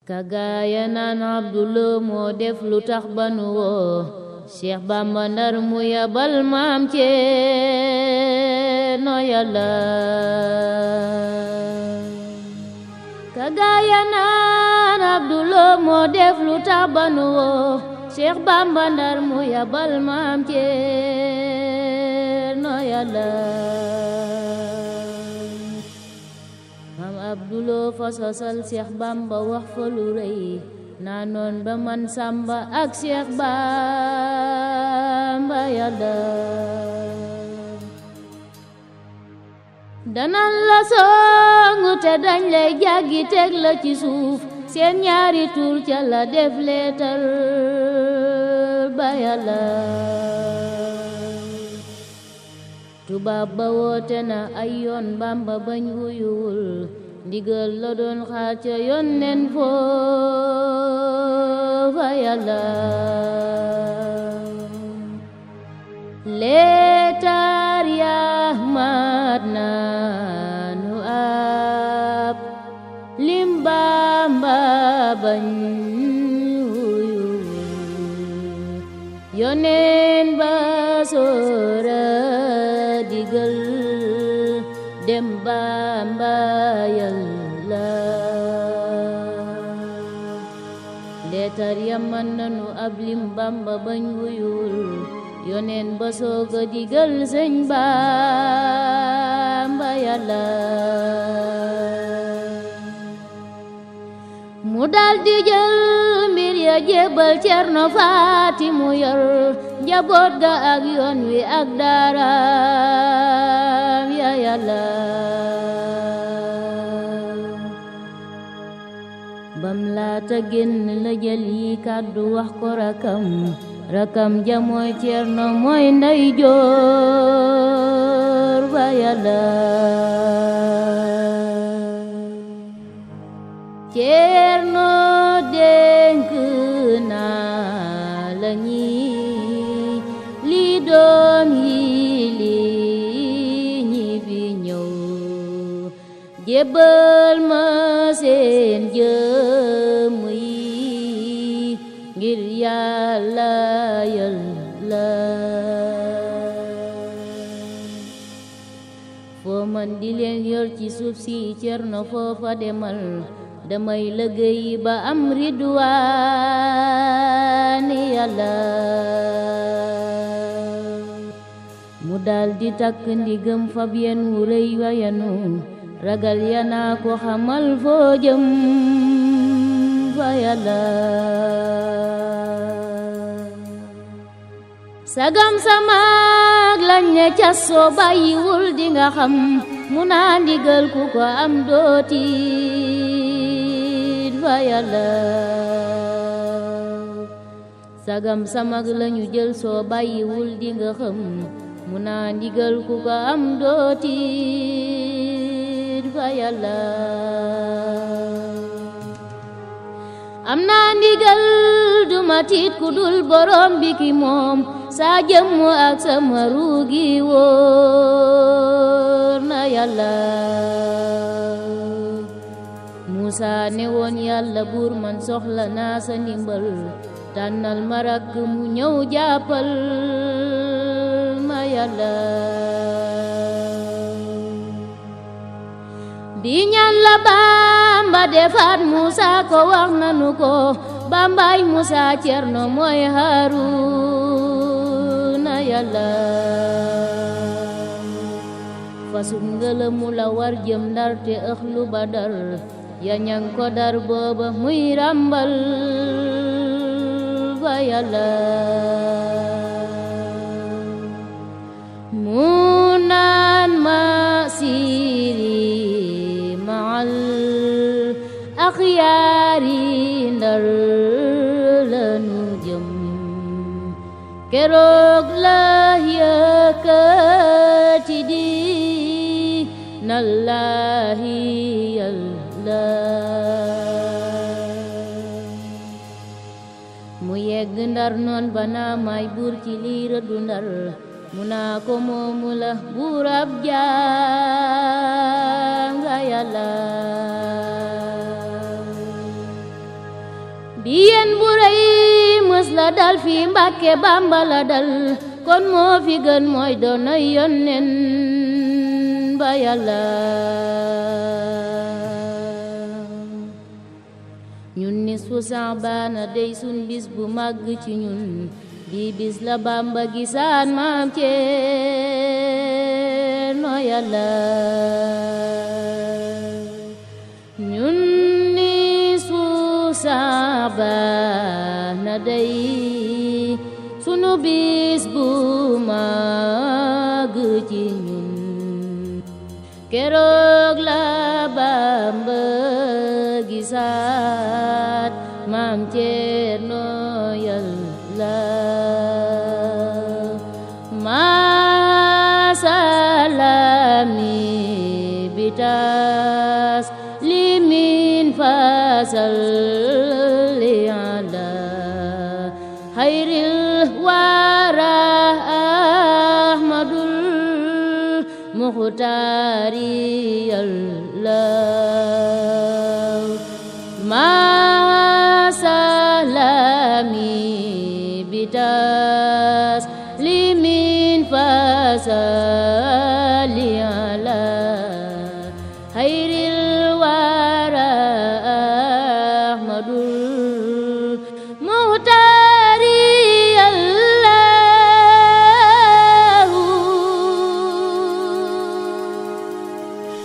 kagaaya naan Abdullo moo def lu tax ba nu woo Cheikh Bamba Ndar mu yabal maam Ceerno Yàlla kagaaya naan Abdullo moo def lu tax ba nu woo Cheikh Bamba Ndar mu yabal maam Ceerno Yàlla maam Abdullo fa sosal Cheikh Bamba wax fa lu rëy naa noon ba man Samba ak Cheikh Bamba Yàlla danan la songu te dañ lay jàggi teg la ci suuf seen ñaari tur ca la def leetar ba Yàlla tubaab ba woote na ay yoon Bamba bañ wuyuwul ndigal la doon xaar ca yónneen foofa Yàlla leetar yaa mat na nu ab lim Bamba bañ wuyuwul yónneen ba soora digal dem Bamba Yàlla leetar ya man nanu ab lim Bamba bañ wuyul yónneen ba sooga digal sëñ Bamba Yàlla mu daldi jël mbir ya jébbal Cerno Faati mu yor njaboot ga ak yoon wi ak daaraam ya Yàlla bam laata génn la jël yi kàddu wax ko rakam ja mooy Cerno mooy ndey joor ba Yàlla Cerno dénk naa la ñi li doom yi li ñi fi ñëw jébbal ma seen jëmm yi ngir Yàlla Yàlla foo man di leen yor ci suuf si Cerno foofa demal damay liggéey ba am ridwaani Yàlla mu daldi takk ndigam fab yen wu rëy wa yanu ragal yanaa ko xamal foo jëm fa Yàlla sagam samaag lañ ne cas soo bàyyiwul di nga xam mu naa ndigal ku ko am dootit fa Yàlla sagam samag lañu jël soo bàyyiwul di nga xam mu naa ndigal ku ko am dootit fa Yàlla am naa ndigal duma tiit ku dul borom bi ki moom saa jëmm ak sama ruugi wóor na Yàlla Musa ne woon Yàlla buur man soxla naa sa ndimbal tànnal ma rakk mu ñëw jàppal ma Yàlla bi ñaan la Bamba defaat Musa ko wax nanu ko Bambaay Musa Cerno mooy Haaruna Yàlla fasum ngëlëmu la war jëm Ndar te ëxlu Badar ya ñang ko dar booba muy ràmbal fa Yàlla mu naan ma siiri maal axyaari Ndar lanu jëm keroog la yëkkati di nallaahi Yàlla mu yegg Ndar noon bana may buur ci lii rëddu Ndar mu naa ko moomu la buur ab jaam nga Yàlla biyen bu rëy mës la dal fi Mbàkke Bàmba la dal kon moo fi gën mooy doona yonnen ba Yàlla ñun nisfu Saabaan dey sun bis bu màgg ci ñun bi bis la Bàmba gisaan maam Ceerno Yàlla ñun nisfu Saabaan dey sunu bis bu màgg ci ñun keroog la Bàmba gisaat maam Ceerno Yàlla masalami bitas limin fasalli ala khairil wara ahmadul muhtari Yàlla masalami bitas limin fasali ala khairil wara ahmadul